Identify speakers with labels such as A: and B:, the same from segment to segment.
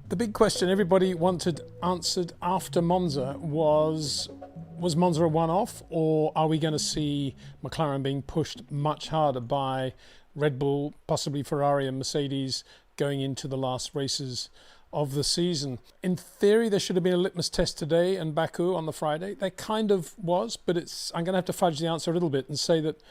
A: The big question everybody wanted answered after Monza was Monza a one-off, or are we going to see McLaren being pushed much harder by Red Bull, possibly Ferrari and Mercedes going into the last races of the season? In theory, there should have been a litmus test today in Baku on the Friday. There kind of was, but I'm going to have to fudge the answer a little bit and say that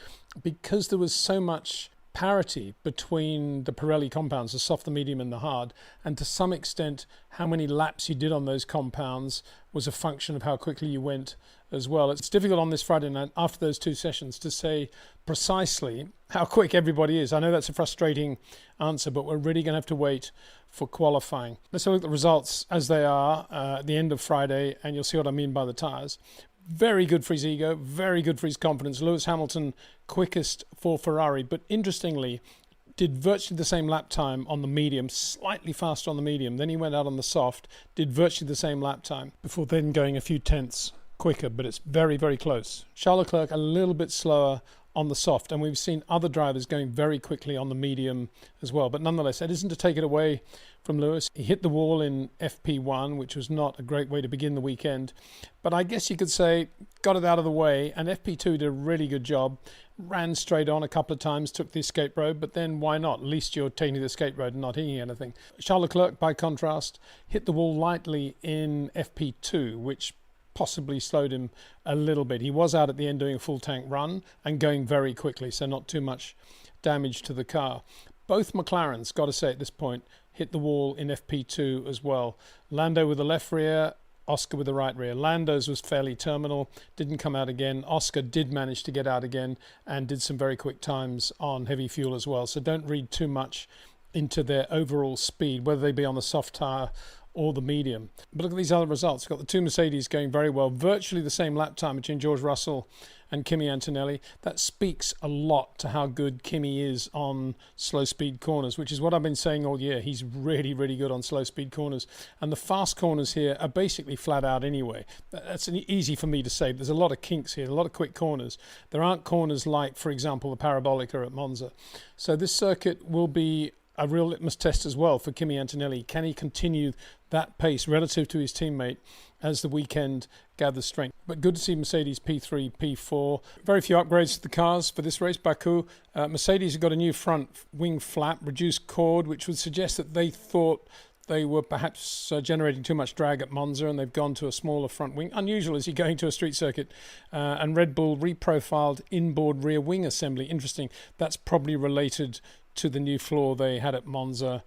A: because there was so much parity between the Pirelli compounds, the soft, the medium and the hard, and to some extent how many laps you did on those compounds was a function of how quickly you went as well. It's difficult on this Friday night after those two sessions to say precisely how quick everybody is. I know that's a frustrating answer, but we're really going to have to wait for qualifying. Let's have a look at the results as they are at the end of Friday, and you'll see what I mean by the tyres. Very good for his ego, very good for his confidence. Lewis Hamilton, quickest for Ferrari, but interestingly, did virtually the same lap time on the medium, slightly faster on the medium. Then he went out on the soft, did virtually the same lap time before then going a few tenths quicker, but it's very, very close. Charles Leclerc a little bit slower on the soft, and we've seen other drivers going very quickly on the medium as well. But nonetheless, that isn't to take it away from Lewis. He hit the wall in FP1, which was not a great way to begin the weekend. But I guess you could say got it out of the way, and FP2 did a really good job. Ran straight on a couple of times, took the escape road, but then why not? At least you're taking the escape road and not hitting anything. Charles Leclerc, by contrast, hit the wall lightly in FP2, which possibly slowed him a little bit. He was out at the end doing a full tank run and going very quickly, so not too much damage to the car. Both McLarens, got to say at this point, hit the wall in FP2 as well. Lando with the left rear, Oscar with the right rear. Lando's was fairly terminal, didn't come out again. Oscar did manage to get out again and did some very quick times on heavy fuel as well. So don't read too much into their overall speed, whether they be on the soft tyre or the medium. But look at these other results. We've got the two Mercedes going very well, virtually the same lap time between George Russell and Kimi Antonelli. That speaks a lot to how good Kimi is on slow speed corners, which is what I've been saying all year. He's really, really good on slow speed corners. And the fast corners here are basically flat out anyway. That's easy for me to say. There's a lot of kinks here, a lot of quick corners. There aren't corners like, for example, the Parabolica at Monza. So this circuit will be a real litmus test as well for Kimi Antonelli. Can he continue that pace relative to his teammate as the weekend gathers strength? But good to see Mercedes P3, P4. Very few upgrades to the cars for this race, Baku. Mercedes have got a new front wing flap, reduced chord, which would suggest that they thought they were perhaps generating too much drag at Monza, and they've gone to a smaller front wing. Unusual as you're going to a street circuit. And Red Bull reprofiled inboard rear wing assembly. Interesting. That's probably related to the new floor they had at Monza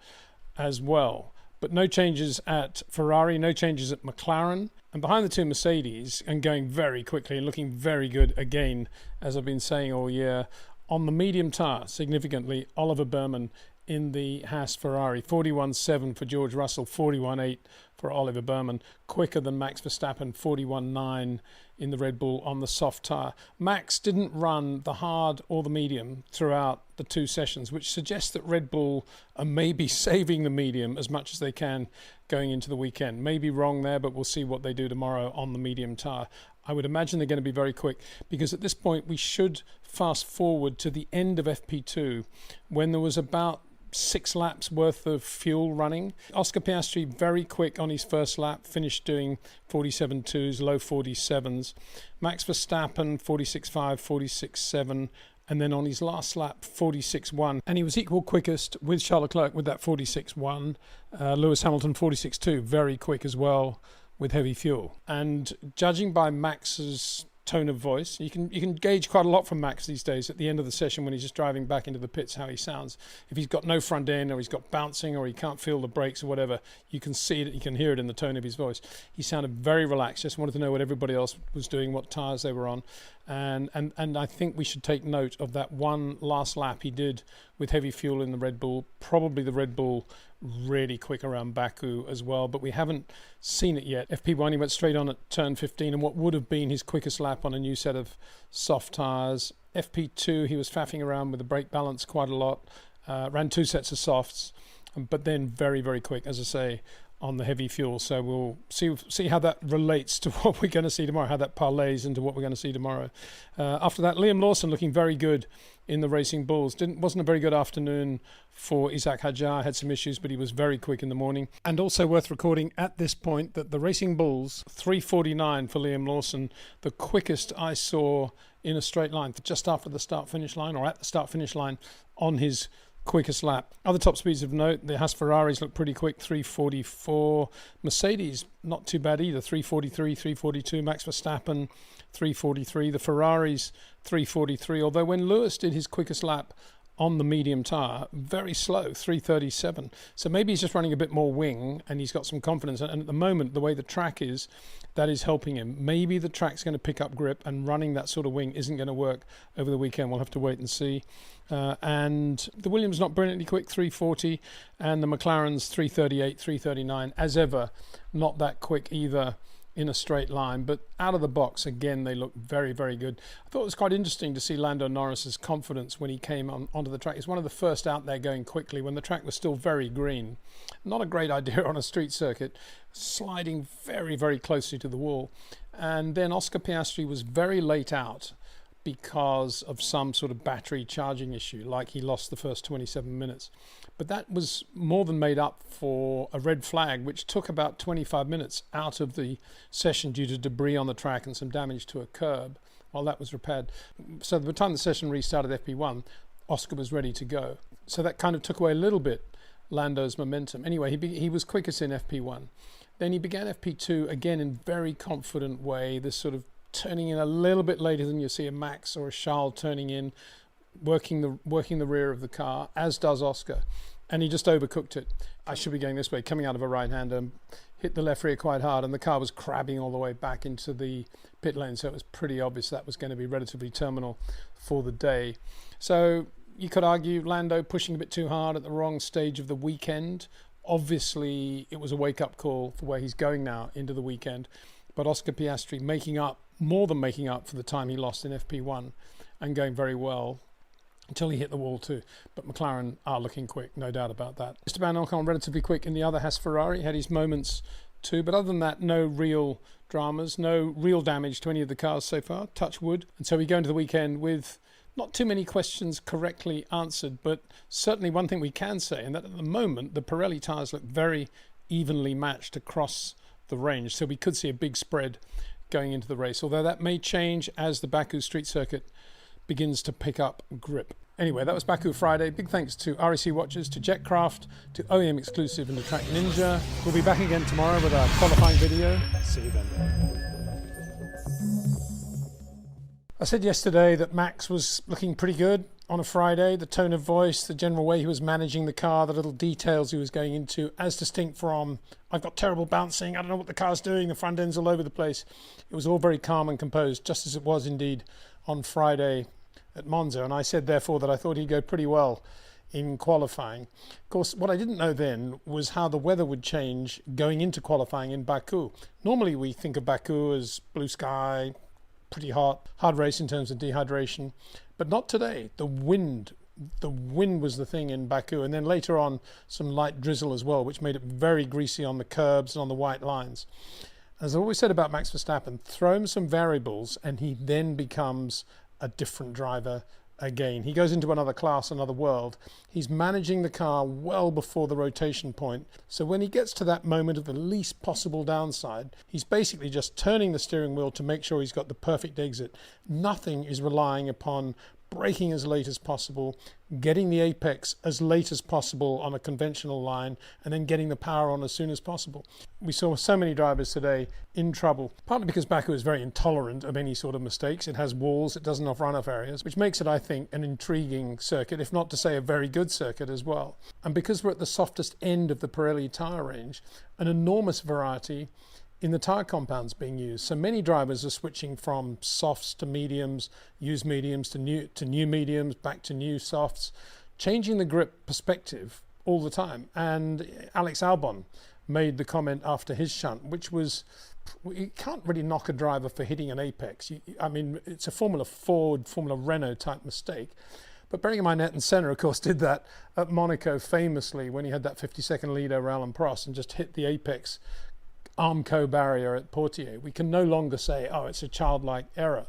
A: as well. But no changes at Ferrari, no changes at McLaren. And behind the two Mercedes, and going very quickly and looking very good again, as I've been saying all year, on the medium tyre, significantly, Oliver Burman in the Haas Ferrari. 41.7 for George Russell, 41.8 for Oliver Burman. Quicker than Max Verstappen, 41.9 in the Red Bull on the soft tyre. Max didn't run the hard or the medium throughout the two sessions, which suggests that Red Bull are maybe saving the medium as much as they can going into the weekend. Maybe wrong there, but we'll see what they do tomorrow on the medium tyre. I would imagine they're going to be very quick, because at this point we should fast forward to the end of FP2 when there was about 6 laps worth of fuel running. Oscar Piastri very quick on his first lap, finished doing 47.2s, low 47s. Max Verstappen 46.5, 46.7, and then on his last lap 46.1, and he was equal quickest with Charles Leclerc with that 46.1. Lewis Hamilton 46.2, very quick as well with heavy fuel. And judging by Max's tone of voice, you can gauge quite a lot from Max these days at the end of the session when he's just driving back into the pits, how he sounds. If he's got no front end, or he's got bouncing, or he can't feel the brakes or whatever, you can see it, you can hear it in the tone of his voice. He sounded very relaxed, just wanted to know what everybody else was doing, what tyres they were on. And I think we should take note of that one last lap he did with heavy fuel in the Red Bull. Probably the Red Bull really quick around Baku as well, but we haven't seen it yet. FP1, he went straight on at turn 15, and what would have been his quickest lap on a new set of soft tyres. FP2, he was faffing around with the brake balance quite a lot, ran 2 sets of softs, but then very, very quick, as I say, on the heavy fuel. So we'll see how that relates to what we're going to see tomorrow, how that parlays into what we're going to see tomorrow. After that, Liam Lawson looking very good in the Racing Bulls. Wasn't a very good afternoon for Isaac Hadjar. Had some issues, but he was very quick in the morning. And also worth recording at this point that the Racing Bulls, 3:49 for Liam Lawson, the quickest I saw in a straight line, just after the start-finish line, or at the start-finish line, on his quickest lap. Other top speeds of note, the Haas Ferraris look pretty quick, 3:44. Mercedes, not too bad either, 3:43, 3:42. Max Verstappen, 3:43. The Ferraris, 3:43. Although when Lewis did his quickest lap on the medium tyre, very slow, 3:37. So maybe he's just running a bit more wing and he's got some confidence. And at the moment, the way the track is, that is helping him. Maybe the track's going to pick up grip and running that sort of wing isn't going to work over the weekend. We'll have to wait and see. And the Williams not brilliantly quick, 3:40, and the McLaren's 3:38, 3:39. As ever, not that quick either in a straight line, but out of the box, again, they look very, very good. I thought it was quite interesting to see Lando Norris's confidence when he came onto the track. He's one of the first out there going quickly when the track was still very green. Not a great idea on a street circuit, sliding very, very closely to the wall. And then Oscar Piastri was very late out because of some sort of battery charging issue, like he lost the first 27 minutes. But that was more than made up for a red flag, which took about 25 minutes out of the session due to debris on the track and some damage to a curb while that was repaired. So by the time the session restarted FP1, Oscar was ready to go. So that kind of took away a little bit Lando's momentum. Anyway, he was quickest in FP1. Then he began FP2 again in very confident way, this sort of turning in a little bit later than you see a Max or a Charles turning in, working the rear of the car, as does Oscar. And he just overcooked it. I should be going this way, coming out of a right-hander, hit the left rear quite hard, and the car was crabbing all the way back into the pit lane, so it was pretty obvious that was going to be relatively terminal for the day. So you could argue Lando pushing a bit too hard at the wrong stage of the weekend. Obviously, it was a wake-up call for where he's going now into the weekend. But Oscar Piastri more than making up for the time he lost in FP1 and going very well until he hit the wall too. But McLaren are looking quick, no doubt about that. Esteban Ocon relatively quick in the other Haas Ferrari, had his moments too, but other than that, no real dramas, no real damage to any of the cars so far, touch wood. And so we go into the weekend with not too many questions correctly answered, but certainly one thing we can say, and that at the moment, the Pirelli tyres look very evenly matched across the range, so we could see a big spread going into the race, although that may change as the Baku street circuit begins to pick up grip. Anyway, that was Baku Friday. Big thanks to RAC Watches, to Jetcraft, to OEM Exclusive and to Track Ninja. We'll be back again tomorrow with our qualifying video. See you then. I said yesterday that Max was looking pretty good on a Friday. The tone of voice, the general way he was managing the car, the little details he was going into, as distinct from, I've got terrible bouncing, I don't know what the car's doing, the front end's all over the place. It was all very calm and composed, just as it was indeed on Friday at Monza. And I said, therefore, that I thought he'd go pretty well in qualifying. Of course, what I didn't know then was how the weather would change going into qualifying in Baku. Normally we think of Baku as blue sky, pretty hot, hard race in terms of dehydration, but not today. The wind was the thing in Baku, and then later on some light drizzle as well, which made it very greasy on the curbs and on the white lines. As I always said about Max Verstappen, throw him some variables and he then becomes a different driver again. He goes into another class, another world. He's managing the car well before the rotation point. So when he gets to that moment of the least possible downside, he's basically just turning the steering wheel to make sure he's got the perfect exit. Nothing is relying upon braking as late as possible, getting the apex as late as possible on a conventional line, and then getting the power on as soon as possible. We saw so many drivers today in trouble, partly because Baku is very intolerant of any sort of mistakes. It has walls, it doesn't have runoff areas, which makes it, I think, an intriguing circuit, if not to say a very good circuit as well. And because we're at the softest end of the Pirelli tyre range, an enormous variety in the tyre compounds being used. So many drivers are switching from softs to mediums, used mediums to new mediums, back to new softs, changing the grip perspective all the time. And Alex Albon made the comment after his shunt, which was, you can't really knock a driver for hitting an apex. I mean, it's a Formula Ford, Formula Renault type mistake. But bearing in mind, Ayrton Senna, of course, did that at Monaco famously when he had that 50-second lead over Alain Prost and just hit the apex Armco barrier at Portier. We can no longer say, oh, it's a childlike error.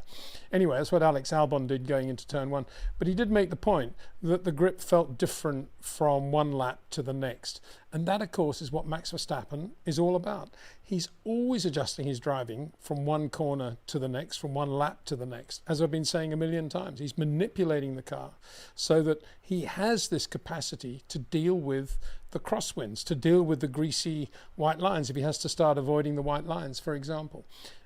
A: Anyway, that's what Alex Albon did going into turn one. But he did make the point that the grip felt different from one lap to the next. And that, of course, is what Max Verstappen is all about. He's always adjusting his driving from one corner to the next, from one lap to the next. As I've been saying a million times, he's manipulating the car so that he has this capacity to deal with the crosswinds, to deal with the greasy white lines if he has to start avoiding the white lines, for example.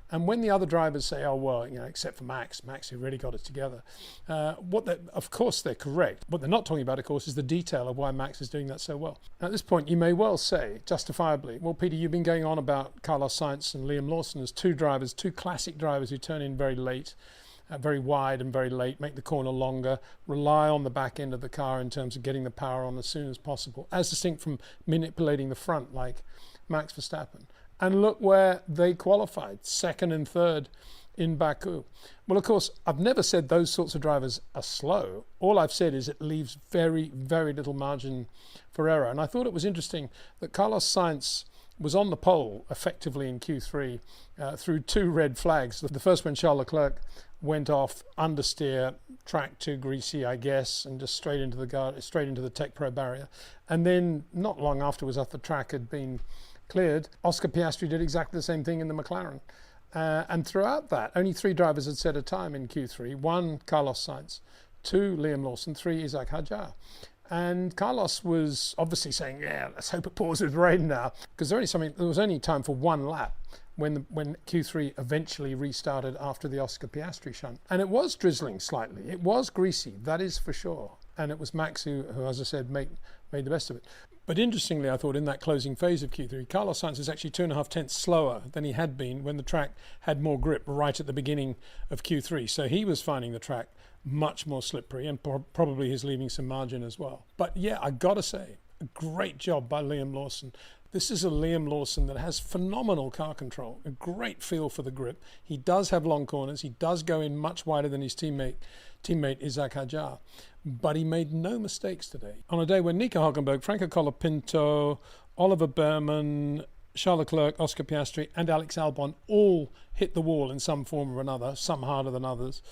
A: And when the other drivers say, oh, well, except for Max who really got it together, of course they're correct. What they're not talking about, of course, is the detail of why Max is doing that so well. Now, at this point, you may well say, justifiably, well, Peter, you've been going on about Carlos Sainz and Liam Lawson as two classic drivers who turn in very late, very wide and very late, make the corner longer, rely on the back end of the car in terms of getting the power on as soon as possible, as distinct from manipulating the front like Max Verstappen. And look where they qualified, second and third in Baku. Well, of course, I've never said those sorts of drivers are slow. All I've said is it leaves very, very little margin for error. And I thought it was interesting that Carlos Sainz was on the pole effectively in Q3 through two red flags. The first when Charles Leclerc went off understeer, track too greasy, I guess, and just straight into the Tech Pro barrier. And then not long afterwards, after the track had been cleared, Oscar Piastri did exactly the same thing in the McLaren. And throughout that, only three drivers had set a time in Q3. One, Carlos Sainz. Two, Liam Lawson. Three, Isaac Hadjar. And Carlos was obviously saying, yeah, let's hope it pours with rain now. Because there was only time for one lap when Q3 eventually restarted after the Oscar Piastri shunt. And it was drizzling slightly. It was greasy, that is for sure. And it was Max who as I said, made the best of it. But interestingly, I thought in that closing phase of Q3, Carlos Sainz was actually 2.5 tenths slower than he had been when the track had more grip right at the beginning of Q3. So he was finding the track much more slippery and probably he's leaving some margin as well. But yeah, I got to say, a great job by Liam Lawson. This is a Liam Lawson that has phenomenal car control, a great feel for the grip. He does have long corners. He does go in much wider than his teammate Isaac Hadjar. But he made no mistakes today. On a day when Nico Hülkenberg, Franco Colapinto, Oliver Behrman, Charles Leclerc, Oscar Piastri and Alex Albon all hit the wall in some form or another, some harder than others.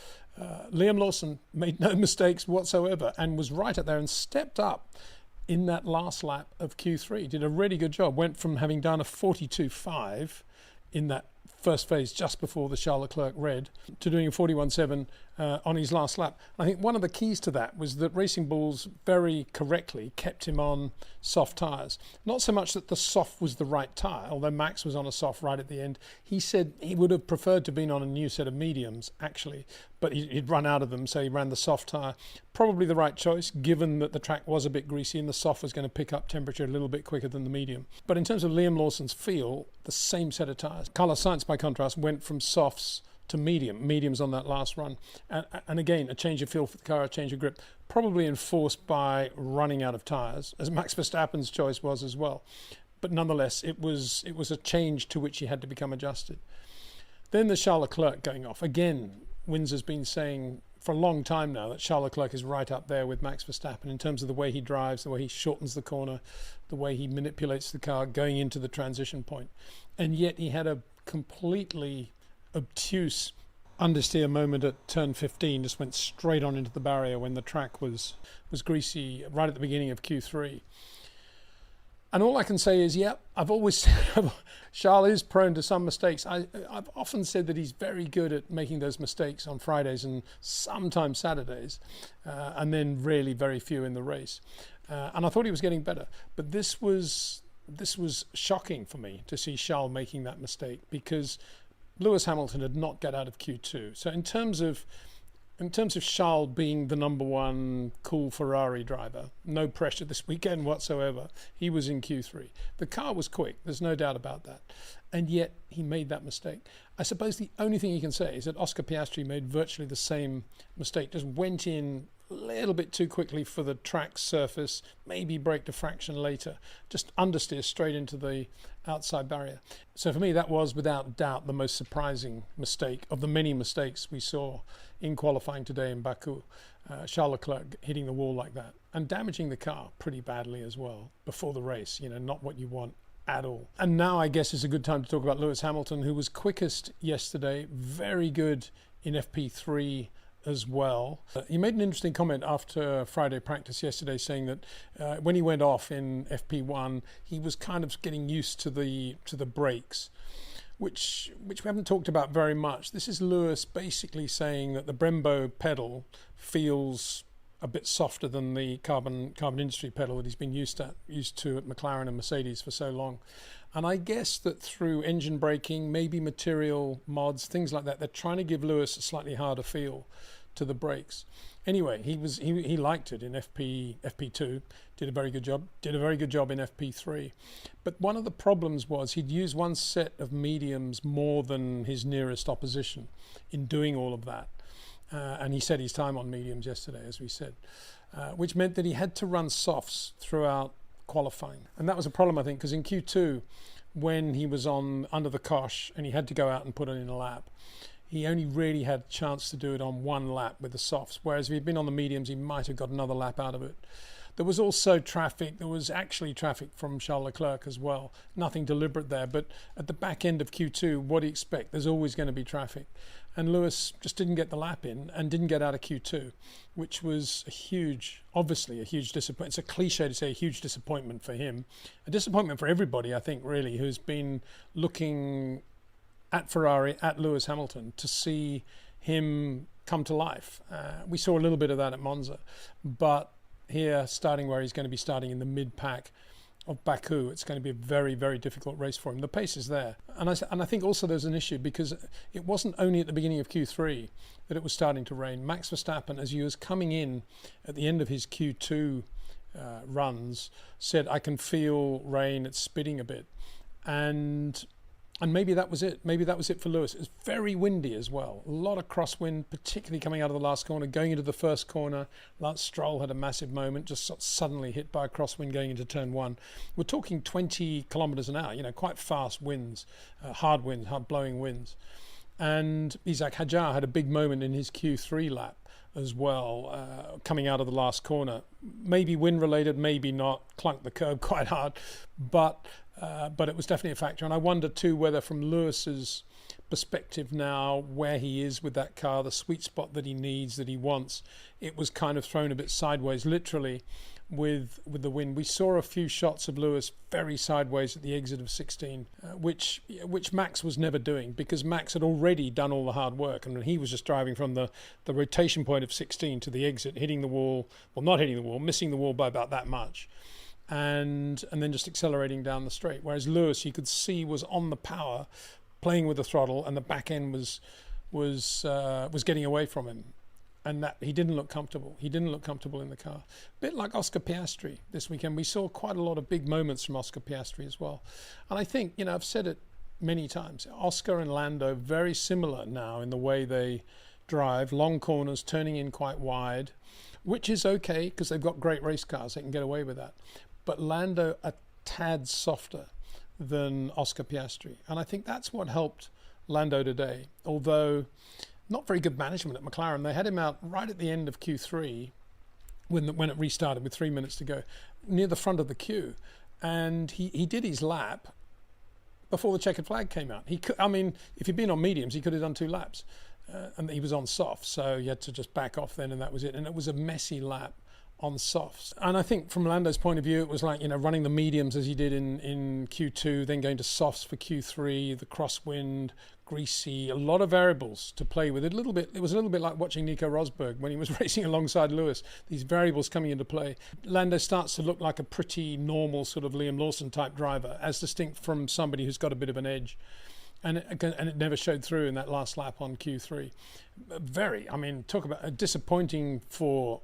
A: Liam Lawson made no mistakes whatsoever and was right up there and stepped up in that last lap of Q3. Did a really good job. Went from having done a 42.5 in that first phase just before the Charles Leclerc red to doing a 41.7 on his last lap. I think one of the keys to that was that Racing Bulls very correctly kept him on soft tyres. Not so much that the soft was the right tyre, although Max was on a soft right at the end. He said he would have preferred to have been on a new set of mediums, actually, but he'd run out of them, so he ran the soft tyre. Probably the right choice, given that the track was a bit greasy and the soft was going to pick up temperature a little bit quicker than the medium. But in terms of Liam Lawson's feel, the same set of tyres. Carlos Sainz, by contrast, went from softs to mediums on that last run. And again, a change of feel for the car, a change of grip, probably enforced by running out of tyres, as Max Verstappen's choice was as well. But nonetheless, it was a change to which he had to become adjusted. Then the Charles Leclerc going off. Again, Windsor's been saying for a long time now that Charles Leclerc is right up there with Max Verstappen in terms of the way he drives, the way he shortens the corner, the way he manipulates the car going into the transition point. And yet he had a completely obtuse understeer moment at turn 15, just went straight on into the barrier when the track was greasy right at the beginning of Q3. And all I can say is, yeah, I've always said Charles is prone to some mistakes. I've often said that he's very good at making those mistakes on Fridays and sometimes Saturdays, and then really very few in the race. And I thought he was getting better. But this was shocking for me to see Charles making that mistake, because Lewis Hamilton had not got out of Q2. So in terms of Charles being the number one cool Ferrari driver, no pressure this weekend whatsoever. He was in Q3. The car was quick, there's no doubt about that. And yet he made that mistake. I suppose the only thing you can say is that Oscar Piastri made virtually the same mistake, just went in a little bit too quickly for the track surface, maybe brake diffraction later, just understeer straight into the outside barrier. So for me, that was without doubt the most surprising mistake of the many mistakes we saw in qualifying today in Baku. Charles Leclerc hitting the wall like that and damaging the car pretty badly as well before the race, not what you want at all. And now I guess is a good time to talk about Lewis Hamilton, who was quickest yesterday, very good in FP3 as well. He made an interesting comment after Friday practice yesterday, saying that when he went off in FP1, he was kind of getting used to the brakes, which we haven't talked about very much. This is Lewis basically saying that the Brembo pedal feels a bit softer than the carbon industry pedal that he's been used to at McLaren and Mercedes for so long. And I guess that through engine braking, maybe material mods, things like that, they're trying to give Lewis a slightly harder feel to the brakes. Anyway, he liked it in FP2, did a very good job in FP3. But one of the problems was he'd use one set of mediums more than his nearest opposition in doing all of that. And he set his time on mediums yesterday, as we said, which meant that he had to run softs throughout qualifying. And that was a problem, I think, because in Q2, when he was under the cosh and he had to go out and put it in a lap, he only really had a chance to do it on one lap with the softs, whereas if he'd been on the mediums, he might have got another lap out of it. There was also traffic. There was actually traffic from Charles Leclerc as well. Nothing deliberate there, but at the back end of Q2, what do you expect? There's always going to be traffic. And Lewis just didn't get the lap in and didn't get out of Q2, which was obviously a huge disappointment. It's a cliche to say a huge disappointment for him. A disappointment for everybody, I think, really, who's been looking at Ferrari, at Lewis Hamilton, to see him come to life. We saw a little bit of that at Monza, but here, starting where he's going to be starting in the mid-pack of Baku, it's going to be a very, very difficult race for him. The pace is there. And I think also there's an issue because it wasn't only at the beginning of Q3 that it was starting to rain. Max Verstappen, as he was coming in at the end of his Q2 runs, said, I can feel rain, it's spitting a bit. And maybe that was it. Maybe that was it for Lewis. It was very windy as well. A lot of crosswind, particularly coming out of the last corner, going into the first corner. Lance Stroll had a massive moment, just suddenly hit by a crosswind going into turn one. We're talking 20 kilometers an hour, quite fast winds, hard winds, hard blowing winds. And Isaac Hadjar had a big moment in his Q3 lap as well, coming out of the last corner. Maybe wind related, maybe not, clunked the curb quite hard, but it was definitely a factor. And I wonder too whether from Lewis's perspective now, where he is with that car, the sweet spot that he needs, that he wants, it was kind of thrown a bit sideways, literally, with the wind. We saw a few shots of Lewis very sideways at the exit of 16, which Max was never doing, because Max had already done all the hard work, and he was just driving from the rotation point of 16 to the exit, hitting the wall, well, not hitting the wall, missing the wall by about that much. And then just accelerating down the straight. Whereas Lewis, you could see, was on the power, playing with the throttle, and the back end was getting away from him, and that he didn't look comfortable. He didn't look comfortable in the car. A bit like Oscar Piastri this weekend. We saw quite a lot of big moments from Oscar Piastri as well. And I think, I've said it many times, Oscar and Lando very similar now in the way they drive, long corners, turning in quite wide, which is okay because they've got great race cars. They can get away with that. But Lando a tad softer than Oscar Piastri. And I think that's what helped Lando today. Although not very good management at McLaren. They had him out right at the end of Q3 when it restarted with 3 minutes to go, near the front of the queue. And he did his lap before the checkered flag came out. If he'd been on mediums, he could have done 2 laps. And he was on soft, so he had to just back off then, and that was it. And it was a messy lap on softs. And I think from Lando's point of view, it was like, running the mediums as he did in Q2, then going to softs for Q3, the crosswind, greasy, a lot of variables to play with. It was a little bit like watching Nico Rosberg when he was racing alongside Lewis, these variables coming into play. Lando starts to look like a pretty normal sort of Liam Lawson type driver, as distinct from somebody who's got a bit of an edge. And it never showed through in that last lap on Q3. Talk about disappointing for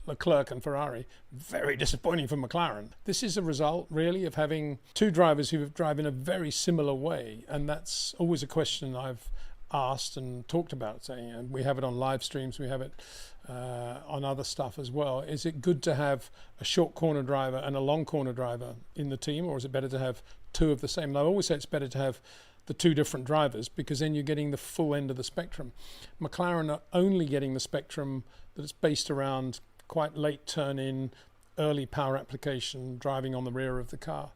A: Leclerc and Ferrari, very disappointing for McLaren. This is a result, really, of having 2 drivers who drive in a very similar way. And that's always a question I've asked and talked about. Saying, we have it on live streams, we have it on other stuff as well. Is it good to have a short corner driver and a long corner driver in the team, or is it better to have two of the same? And I always say it's better to have the two different drivers, because then you're getting the full end of the spectrum. McLaren are only getting the spectrum that is based around quite late turn in, early power application, driving on the rear of the car.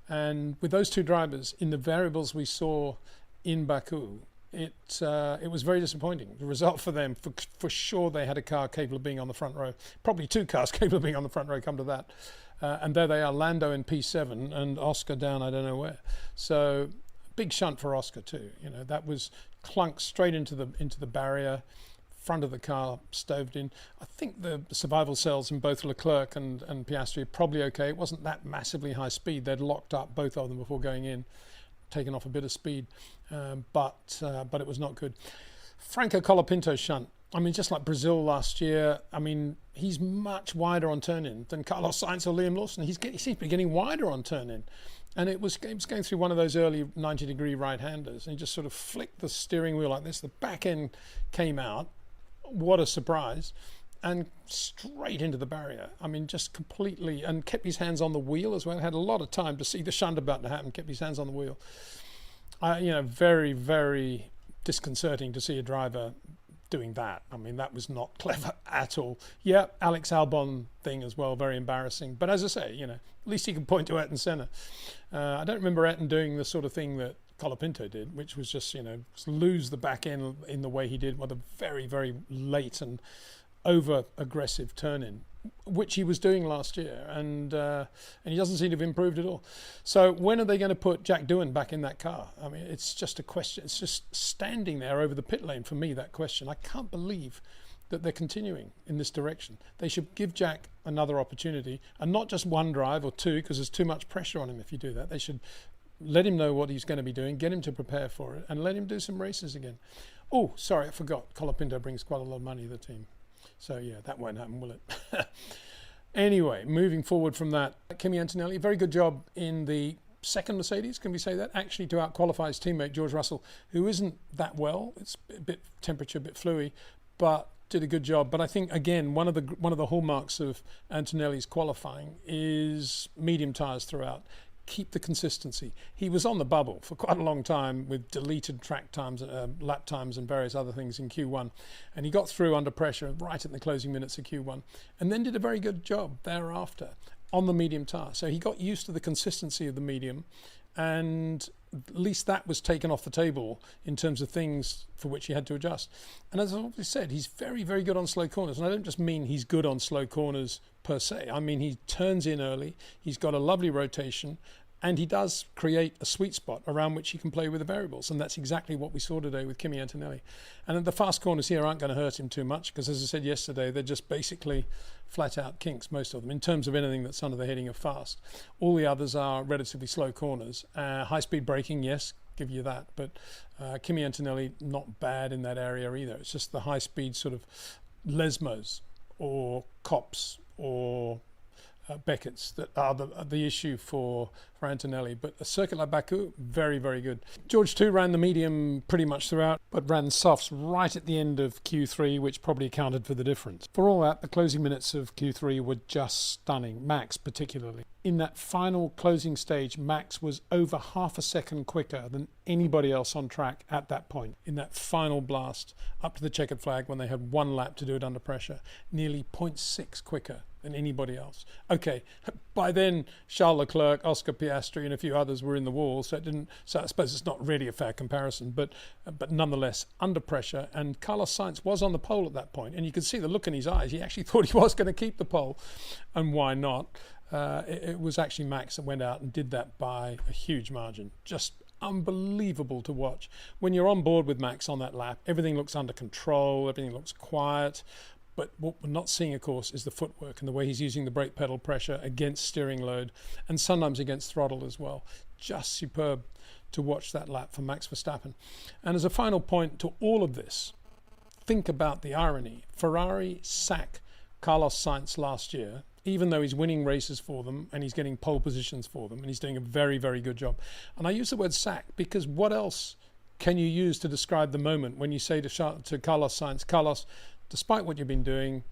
A: And with those two drivers in the variables we saw in Baku, it was very disappointing. The result for them, for sure, they had a car capable of being on the front row, probably two cars capable of being on the front row, come to that. And there they are, Lando in P7 and Oscar down I don't know where. So big shunt for Oscar too. You know, that was clunked straight into the barrier, front of the car stoved in. I think the survival cells in both Leclerc and Piastri are probably okay. It wasn't that massively high speed. They'd locked up, both of them, before going in, taken off a bit of speed, but it was not good. Franco Colapinto shunt. I mean, just like Brazil last year, I mean, he's much wider on turn-in than Carlos Sainz or Liam Lawson. He seems to be getting wider on turn-in. And it was going through one of those early 90-degree right-handers, and he just sort of flicked the steering wheel like this. The back end came out. What a surprise. And straight into the barrier. I mean, just completely, and kept his hands on the wheel as well. Had a lot of time to see the shunt about to happen, kept his hands on the wheel. Very, very disconcerting to see a driver doing that. I mean, that was not clever at all. Yeah, Alex Albon thing as well, very embarrassing. But as I say, at least he can point to Ayrton Senna. I don't remember Ayrton doing the sort of thing that Colapinto did, which was just, lose the back end in the way he did with a very, very late and over-aggressive turn-in, which he was doing last year, and he doesn't seem to have improved at all. So when are they going to put Jack Doohan back in that car? I mean, it's just a question. It's just standing there over the pit lane for me, that question. I can't believe that they're continuing in this direction. They should give Jack another opportunity, and not just one drive or two, because there's too much pressure on him if you do that. They should let him know what he's going to be doing, get him to prepare for it, and let him do some races again. Oh, sorry, I forgot. Colapinto brings quite a lot of money to the team. So, yeah, that won't happen, will it? Anyway, moving forward from that, Kimi Antonelli, very good job in the second Mercedes, can we say that? Actually, to out-qualify his teammate, George Russell, who isn't that well. It's a bit temperature, a bit fluey, but did a good job. But I think, again, one of the hallmarks of Antonelli's qualifying is medium tyres throughout. Keep the consistency. He was on the bubble for quite a long time with deleted track times, lap times and various other things in Q1, and he got through under pressure right at the closing minutes of Q1, and then did a very good job thereafter on the medium tyre. So he got used to the consistency of the medium, and at least that was taken off the table in terms of things for which he had to adjust. And as I've always said, he's very, very good on slow corners. And I don't just mean he's good on slow corners per se. I mean, he turns in early, he's got a lovely rotation, and he does create a sweet spot around which he can play with the variables. And that's exactly what we saw today with Kimi Antonelli. And the fast corners here aren't going to hurt him too much, because as I said yesterday, they're just basically flat out kinks, most of them, in terms of anything that's under the heading of fast. All the others are relatively slow corners. High speed braking, yes, give you that. But Kimi Antonelli, not bad in that area either. It's just the high speed sort of Lesmos or Cops or Beckett's that are the issue for Antonelli. But a circuit like Baku, very, very good. George too ran the medium pretty much throughout, but ran softs right at the end of Q3, which probably accounted for the difference. For all that, the closing minutes of Q3 were just stunning, Max particularly. In that final closing stage, Max was over half a second quicker than anybody else on track at that point. In that final blast up to the checkered flag, when they had one lap to do it under pressure, nearly 0.6 quicker than anybody else. Okay, by then Charles Leclerc, Oscar Piastri and a few others were in the wall, so I suppose it's not really a fair comparison, but nonetheless under pressure. And Carlos Sainz was on the pole at that point, and you could see the look in his eyes. He actually thought he was going to keep the pole, and why not? It was actually Max that went out and did that by a huge margin. Just unbelievable to watch. When you're on board with Max on that lap, everything looks under control, everything looks quiet. But what we're not seeing, of course, is the footwork and the way he's using the brake pedal pressure against steering load and sometimes against throttle as well. Just superb to watch that lap for Max Verstappen. And as a final point to all of this, think about the irony. Ferrari sack Carlos Sainz last year, even though he's winning races for them and he's getting pole positions for them and he's doing a very, very good job. And I use the word sack because what else can you use to describe the moment when you say to Carlos Sainz, Carlos, despite what you've been doing,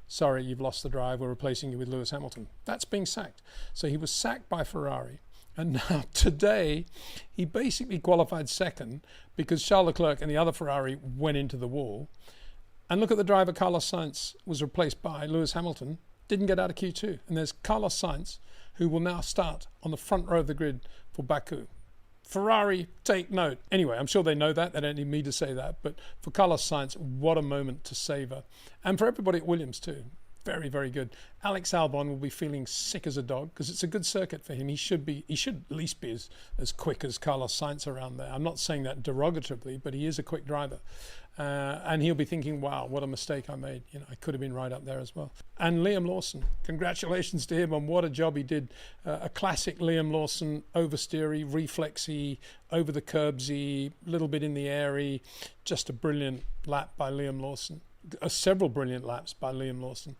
A: sorry, you've lost the drive, we're replacing you with Lewis Hamilton. That's being sacked. So he was sacked by Ferrari. And now today, he basically qualified second because Charles Leclerc and the other Ferrari went into the wall. And look at the driver, Carlos Sainz, was replaced by Lewis Hamilton, didn't get out of Q2. And there's Carlos Sainz, who will now start on the front row of the grid for Baku. Ferrari, take note. Anyway, I'm sure they know that. They don't need me to say that. But for Carlos Sainz, what a moment to savour. And for everybody at Williams too. Very, very good. Alex Albon will be feeling sick as a dog because it's a good circuit for him. He should at least be as quick as Carlos Sainz around there. I'm not saying that derogatively, but he is a quick driver. And he'll be thinking, wow, what a mistake I made. You know, I could have been right up there as well. And Liam Lawson, congratulations to him on what a job he did. A classic Liam Lawson, oversteery, reflexy, over the curbsy, little bit in the airy. Just a brilliant lap by Liam Lawson. Several brilliant laps by Liam Lawson.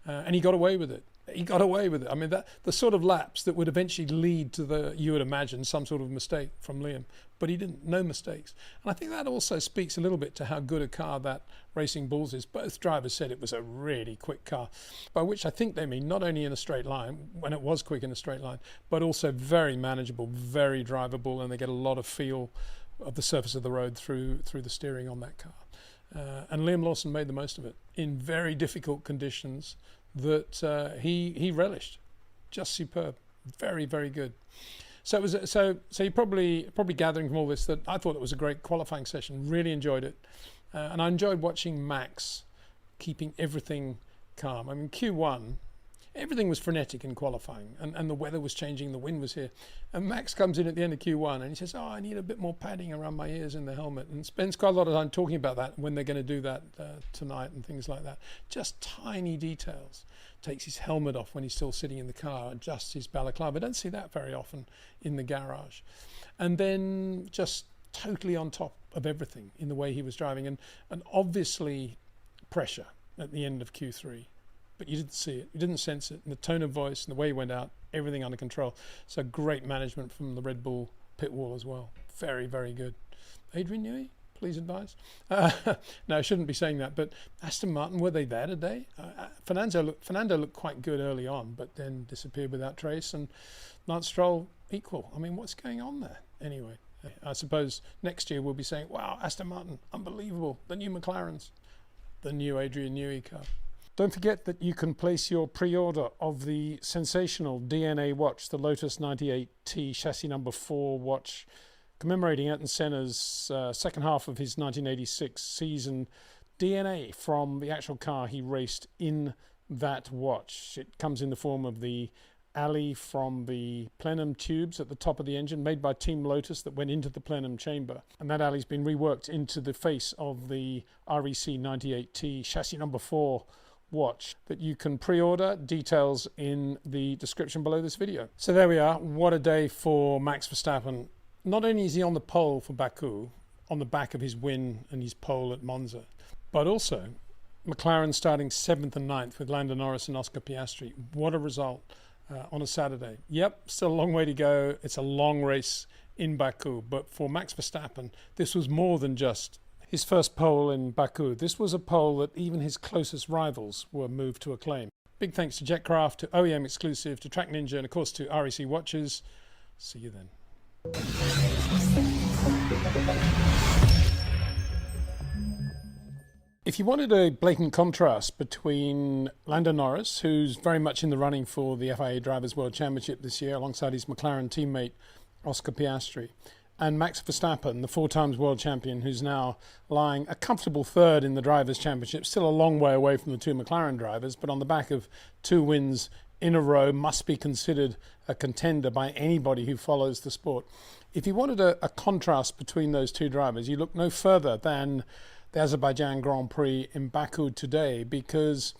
A: And he got away with it. He got away with it. I mean, the sort of laps that would eventually lead to you would imagine, some sort of mistake from Liam. But he didn't, no mistakes. And I think that also speaks a little bit to how good a car that Racing Bulls is. Both drivers said it was a really quick car, by which I think they mean not only in a straight line, when it was quick in a straight line, but also very manageable, very drivable, and they get a lot of feel of the surface of the road through the steering on that car. And Liam Lawson made the most of it in very difficult conditions that he relished. Just superb, very, very good. So it was so you're probably gathering from all this that I thought it was a great qualifying session. Really enjoyed it, and I enjoyed watching Max keeping everything calm. I mean, Q1, everything was frenetic in qualifying, and the weather was changing, the wind was here. And Max comes in at the end of Q1 and he says, oh, I need a bit more padding around my ears in the helmet, and spends quite a lot of time talking about that, when they're going to do that tonight and things like that. Just tiny details. Takes his helmet off when he's still sitting in the car, adjusts his balaclava. I don't see that very often in the garage. And then just totally on top of everything in the way he was driving, and obviously pressure at the end of Q3. But you didn't see it, you didn't sense it, and the tone of voice and the way he went out, everything under control. So great management from the Red Bull pit wall as well. Very, very good. Adrian Newey, please advise. No, I shouldn't be saying that, but Aston Martin, were they there today? Fernando looked quite good early on, but then disappeared without trace, and Lance Stroll equal. I mean, what's going on there? Anyway, I suppose next year we'll be saying, wow, Aston Martin, unbelievable, the new McLarens, the new Adrian Newey car. Don't forget that you can place your pre-order of the sensational DNA watch, the Lotus 98T chassis number 4 watch, commemorating Ayrton Senna's second half of his 1986 season. DNA from the actual car he raced in that watch. It comes in the form of the alley from the plenum tubes at the top of the engine, made by Team Lotus, that went into the plenum chamber. And that alley's been reworked into the face of the REC 98T chassis number 4 watch that you can pre-order. Details in the description below this video. So there we are. What a day for Max Verstappen. Not only is he on the pole for Baku, on the back of his win and his pole at Monza, but also McLaren starting 7th and 9th with Lando Norris and Oscar Piastri. What a result on a Saturday. Yep, still a long way to go. It's a long race in Baku, but for Max Verstappen, this was more than just his first pole in Baku. This was a pole that even his closest rivals were moved to acclaim. Big thanks to Jetcraft, to OEM Exclusive, to Track Ninja, and of course to REC Watches. See you then. If you wanted a blatant contrast between Lando Norris, who's very much in the running for the FIA Drivers' World Championship this year, alongside his McLaren teammate Oscar Piastri, and Max Verstappen, the 4-times world champion, who's now lying a comfortable third in the Drivers' Championship, still a long way away from the two McLaren drivers, but on the back of 2 wins in a row, must be considered a contender by anybody who follows the sport. If you wanted a contrast between those two drivers, you look no further than the Azerbaijan Grand Prix in Baku today, because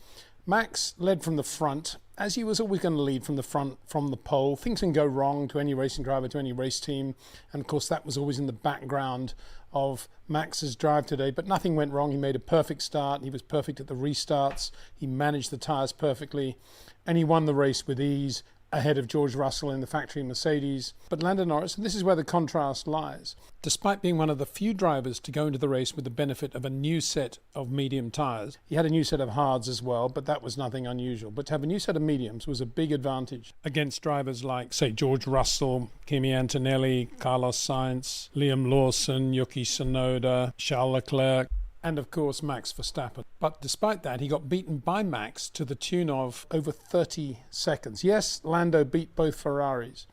A: Max led from the front, as he was always going to lead from the front, from the pole. Things can go wrong to any racing driver, to any race team, and of course that was always in the background of Max's drive today, but nothing went wrong. He made a perfect start, he was perfect at the restarts, he managed the tyres perfectly, and he won the race with ease ahead of George Russell in the factory Mercedes. But Lando Norris, and this is where the contrast lies, despite being one of the few drivers to go into the race with the benefit of a new set of medium tyres, he had a new set of hards as well, but that was nothing unusual. But to have a new set of mediums was a big advantage against drivers like, say, George Russell, Kimi Antonelli, Carlos Sainz, Liam Lawson, Yuki Tsunoda, Charles Leclerc, and of course Max Verstappen. But despite that, he got beaten by Max to the tune of over 30 seconds. Yes, Lando beat both Ferraris,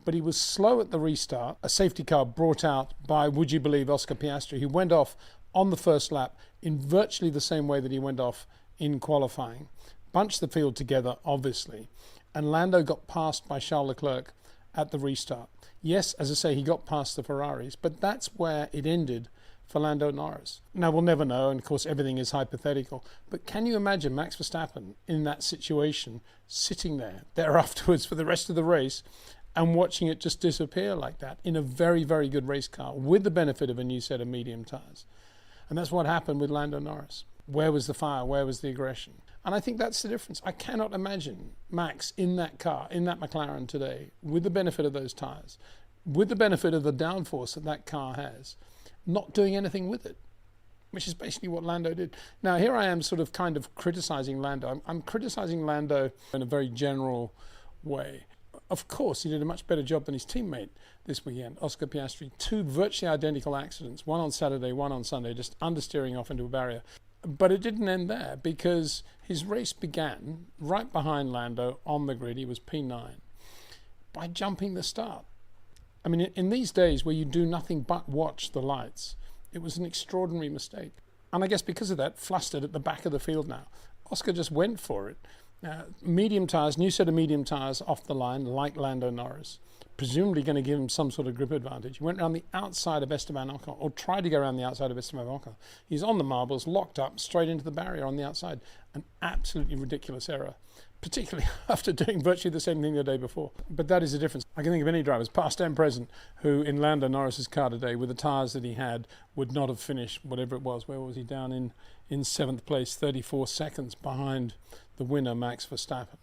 A: but he was slow at the restart. A safety car brought out by, would you believe, Oscar Piastri, who went off on the first lap in virtually the same way that he went off in qualifying. Bunched the field together, obviously, and Lando got passed by Charles Leclerc at the restart. Yes, as I say, he got past the Ferraris, but that's where it ended for Lando Norris. Now, we'll never know, and of course everything is hypothetical, but can you imagine Max Verstappen in that situation, sitting there afterwards for the rest of the race and watching it just disappear like that in a very, very good race car with the benefit of a new set of medium tyres? And that's what happened with Lando Norris. Where was the fire? Where was the aggression? And I think that's the difference. I cannot imagine Max in that car, in that McLaren today, with the benefit of those tyres, with the benefit of the downforce that that car has, not doing anything with it, which is basically what Lando did. Now, here I am sort of kind of criticizing Lando. I'm criticizing Lando in a very general way. Of course, he did a much better job than his teammate this weekend, Oscar Piastri. Two virtually identical accidents, one on Saturday, one on Sunday, just understeering off into a barrier. But it didn't end there, because his race began right behind Lando on the grid. He was P9 by jumping the start. I mean, in these days where you do nothing but watch the lights, it was an extraordinary mistake. And I guess because of that, flustered at the back of the field now, Oscar just went for it. Medium tyres, new set of medium tyres off the line, like Lando Norris, presumably going to give him some sort of grip advantage. He went around the outside of Esteban Ocon, or tried to go around the outside of Esteban Ocon. He's on the marbles, locked up, straight into the barrier on the outside. An absolutely ridiculous error, particularly after doing virtually the same thing the day before. But that is the difference. I can think of any drivers, past and present, who in Lando Norris's car today, with the tyres that he had, would not have finished whatever it was. Where was he? Down in 7th place, 34 seconds behind the winner, Max Verstappen.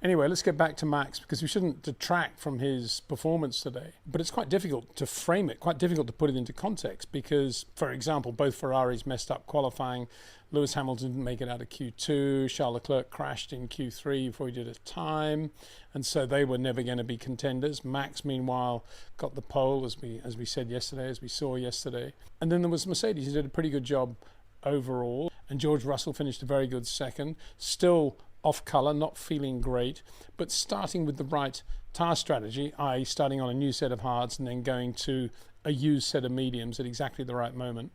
A: Anyway, let's get back to Max, because we shouldn't detract from his performance today. But it's quite difficult to frame it, quite difficult to put it into context, because, for example, both Ferraris messed up qualifying. Lewis Hamilton didn't make it out of Q2. Charles Leclerc crashed in Q3 before he did a time, and so they were never going to be contenders. Max, meanwhile, got the pole, as we said yesterday, as we saw yesterday. And then there was Mercedes, who did a pretty good job overall, and George Russell finished a very good second, still off colour, not feeling great, but starting with the right tyre strategy, i.e. starting on a new set of hards and then going to a used set of mediums at exactly the right moment.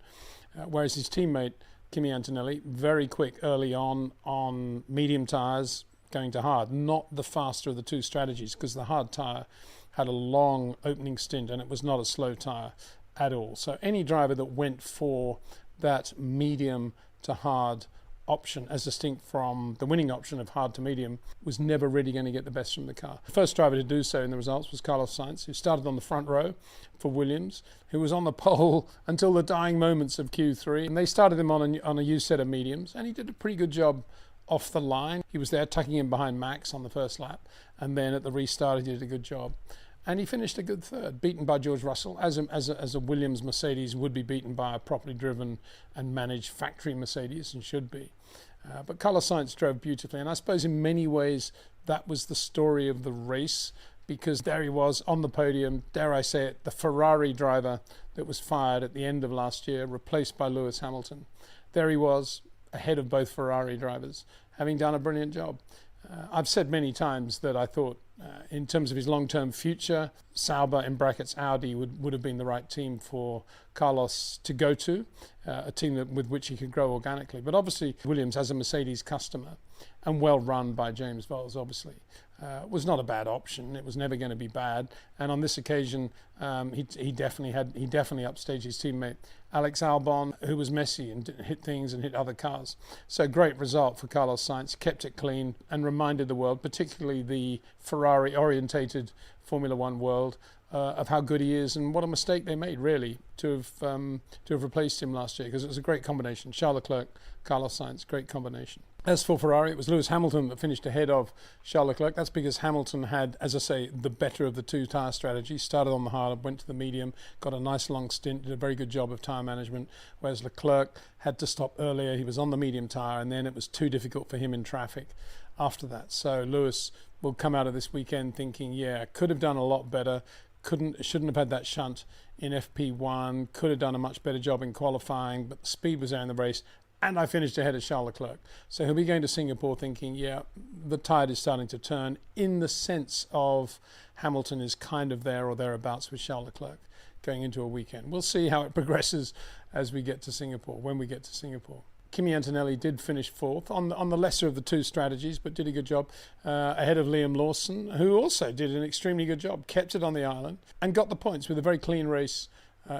A: Whereas his teammate, Kimi Antonelli, very quick early on medium tyres, going to hard. Not the faster of the two strategies, because the hard tyre had a long opening stint and it was not a slow tyre at all. So any driver that went for that medium to hard option, as distinct from the winning option of hard to medium, was never really going to get the best from the car. The first driver to do so in the results was Carlos Sainz, who started on the front row for Williams, who was on the pole until the dying moments of Q3, and they started him on a used set of mediums, and he did a pretty good job off the line. He was there tucking in behind Max on the first lap, and then at the restart he did a good job. And he finished a good third, beaten by George Russell, as a Williams-Mercedes would be beaten by a properly driven and managed factory Mercedes, and should be. But Carlos Sainz drove beautifully, and I suppose in many ways that was the story of the race, because there he was on the podium, dare I say it, the Ferrari driver that was fired at the end of last year, replaced by Lewis Hamilton. There he was, ahead of both Ferrari drivers, having done a brilliant job. I've said many times that I thought, in terms of his long-term future, Sauber, in brackets Audi, would have been the right team for Carlos to go to, a team with which he could grow organically. But obviously, Williams, as a Mercedes customer, and well run by James Vowles, obviously, was not a bad option. It was never going to be bad. And on this occasion, he definitely upstaged his teammate Alex Albon, who was messy and hit things and hit other cars. So great result for Carlos Sainz. Kept it clean and reminded the world, particularly the Ferrari-orientated Formula One world, of how good he is, and what a mistake they made, really, to have replaced him last year, because it was a great combination. Charles Leclerc, Carlos Sainz, great combination. As for Ferrari, it was Lewis Hamilton that finished ahead of Charles Leclerc. That's because Hamilton had, as I say, the better of the two tyre strategies. Started on the hard, went to the medium, got a nice long stint, did a very good job of tyre management, whereas Leclerc had to stop earlier. He was on the medium tyre, and then it was too difficult for him in traffic after that. So Lewis will come out of this weekend thinking, yeah, could have done a lot better, shouldn't have had that shunt in FP1, could have done a much better job in qualifying, but the speed was there in the race, and I finished ahead of Charles Leclerc. So he'll be going to Singapore thinking, yeah, the tide is starting to turn, in the sense of Hamilton is kind of there or thereabouts with Charles Leclerc going into a weekend. We'll see how it progresses as we get to Singapore, when we get to Singapore. Kimi Antonelli did finish fourth on the lesser of the two strategies, but did a good job ahead of Lawson, who also did an extremely good job, kept it on the island and got the points with a very clean race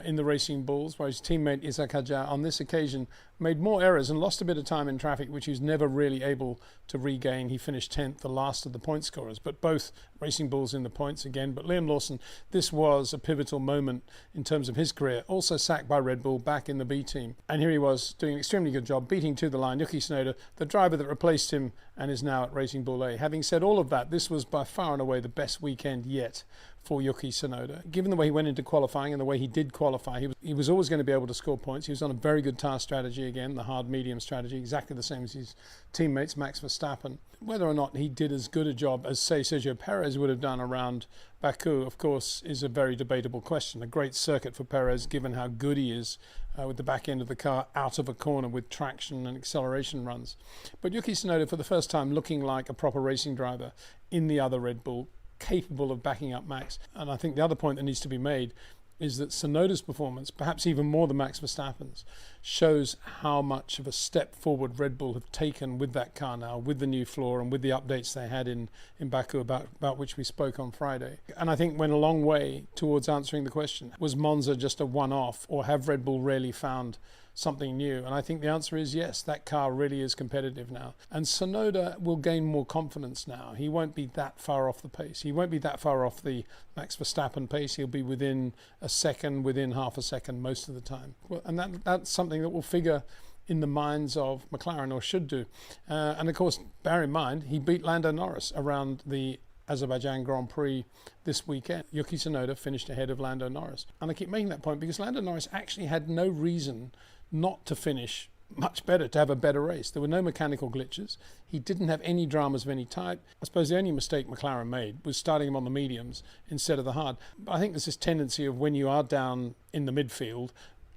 A: in the Racing Bulls, whereas his teammate Isaac Hadjar on this occasion made more errors and lost a bit of time in traffic, which he was never really able to regain. He finished 10th, the last of the point scorers, but both Racing Bulls in the points again. But Liam Lawson, this was a pivotal moment in terms of his career, also sacked by Red Bull, back in the B team. And here he was doing an extremely good job, beating to the line Yuki Tsunoda, the driver that replaced him and is now at Racing Bull A. Having said all of that, this was by far and away the best weekend yet for Yuki Tsunoda. Given the way he went into qualifying and the way he did qualify, he was always going to be able to score points. He was on a very good tyre strategy again, the hard-medium strategy, exactly the same as his teammates, Max Verstappen. Whether or not he did as good a job as, say, Sergio Perez would have done around Baku, of course, is a very debatable question. A great circuit for Perez, given how good he is with the back end of the car out of a corner with traction and acceleration runs. But Yuki Tsunoda, for the first time, looking like a proper racing driver in the other Red Bull, capable of backing up Max. And I think the other point that needs to be made is that Tsunoda's performance, perhaps even more than Max Verstappen's, shows how much of a step forward Red Bull have taken with that car now, with the new floor and with the updates they had in Baku, about which we spoke on Friday. And I think went a long way towards answering the question, was Monza just a one-off, or have Red Bull really found something new? And I think the answer is yes, that car really is competitive now. And Tsunoda will gain more confidence now. He won't be that far off the pace. He won't be that far off the Max Verstappen pace. He'll be within a second, within half a second most of the time. Well, and that's something that will figure in the minds of McLaren, or should do. And of course, bear in mind, he beat Lando Norris around the Azerbaijan Grand Prix this weekend. Yuki Tsunoda finished ahead of Lando Norris. And I keep making that point because Lando Norris actually had no reason not to finish much better, to have a better race. There were no mechanical glitches. He didn't have any dramas of any type. I suppose the only mistake McLaren made was starting him on the mediums instead of the hard. But I think there's this tendency of, when you are down in the midfield,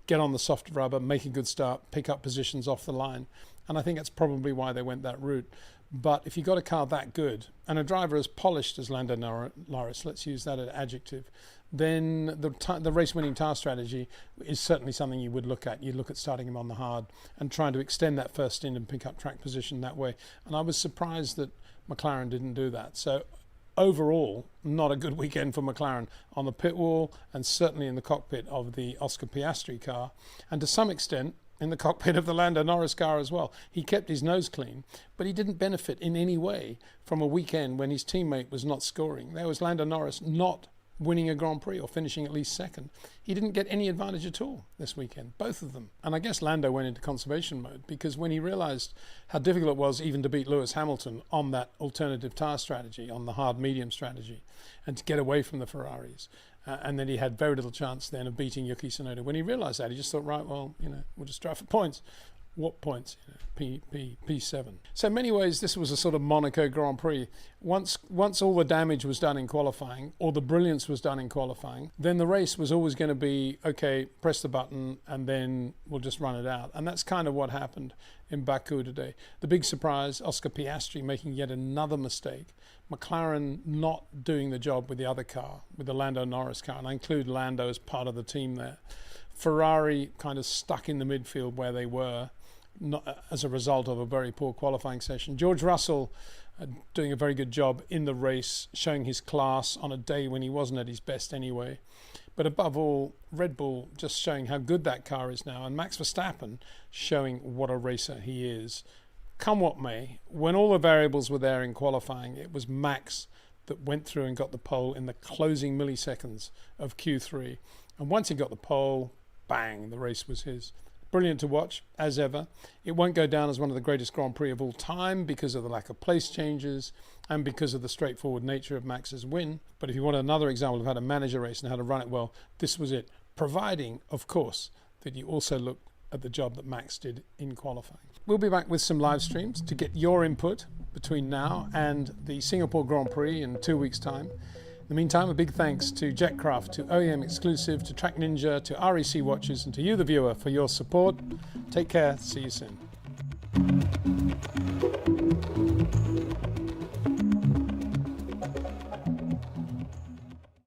A: get on the soft rubber, make a good start, pick up positions off the line. And I think that's probably why they went that route. But if you've got a car that good and a driver as polished as Lando Norris, let's use that as an adjective, then the race-winning tyre strategy is certainly something you would look at. You look at starting him on the hard and trying to extend that first stint and pick up track position that way. And I was surprised that McLaren didn't do that. So overall, not a good weekend for McLaren on the pit wall, and certainly in the cockpit of the Oscar Piastri car, and to some extent in the cockpit of the Lando Norris car as well. He kept his nose clean, but he didn't benefit in any way from a weekend when his teammate was not scoring. There was Lando Norris not winning a Grand Prix or finishing at least second. He didn't get any advantage at all this weekend, both of them. And I guess Lando went into conservation mode, because when he realized how difficult it was even to beat Lewis Hamilton on that alternative tyre strategy, on the hard-medium strategy, and to get away from the Ferraris, and then he had very little chance then of beating Yuki Tsunoda. When he realized that, he just thought, right, well, we'll just drive for points. What points? P7. So in many ways, this was a sort of Monaco Grand Prix. Once all the damage was done in qualifying, or the brilliance was done in qualifying, then the race was always going to be, okay, press the button and then we'll just run it out. And that's kind of what happened in Baku today. The big surprise, Oscar Piastri making yet another mistake. McLaren not doing the job with the other car, with the Lando Norris car, and I include Lando as part of the team there. Ferrari kind of stuck in the midfield where they were, not as a result of a very poor qualifying session. George Russell doing a very good job in the race, showing his class on a day when he wasn't at his best anyway. But above all, Red Bull just showing how good that car is now, and Max Verstappen showing what a racer he is. Come what may, when all the variables were there in qualifying, it was Max that went through and got the pole in the closing milliseconds of Q3. And once he got the pole, bang, the race was his. brilliant to watch, as ever. It won't go down as one of the greatest Grand Prix of all time because of the lack of place changes and because of the straightforward nature of Max's win. But if you want another example of how to manage a race and how to run it well, this was it. Providing, of course, that you also look at the job that Max did in qualifying. We'll be back with some live streams to get your input between now and the Singapore Grand Prix in 2 weeks' time. In the meantime, a big thanks to Jetcraft, to OEM Exclusive, to Track Ninja, to REC Watches, and to you, the viewer, for your support. Take care. See you soon.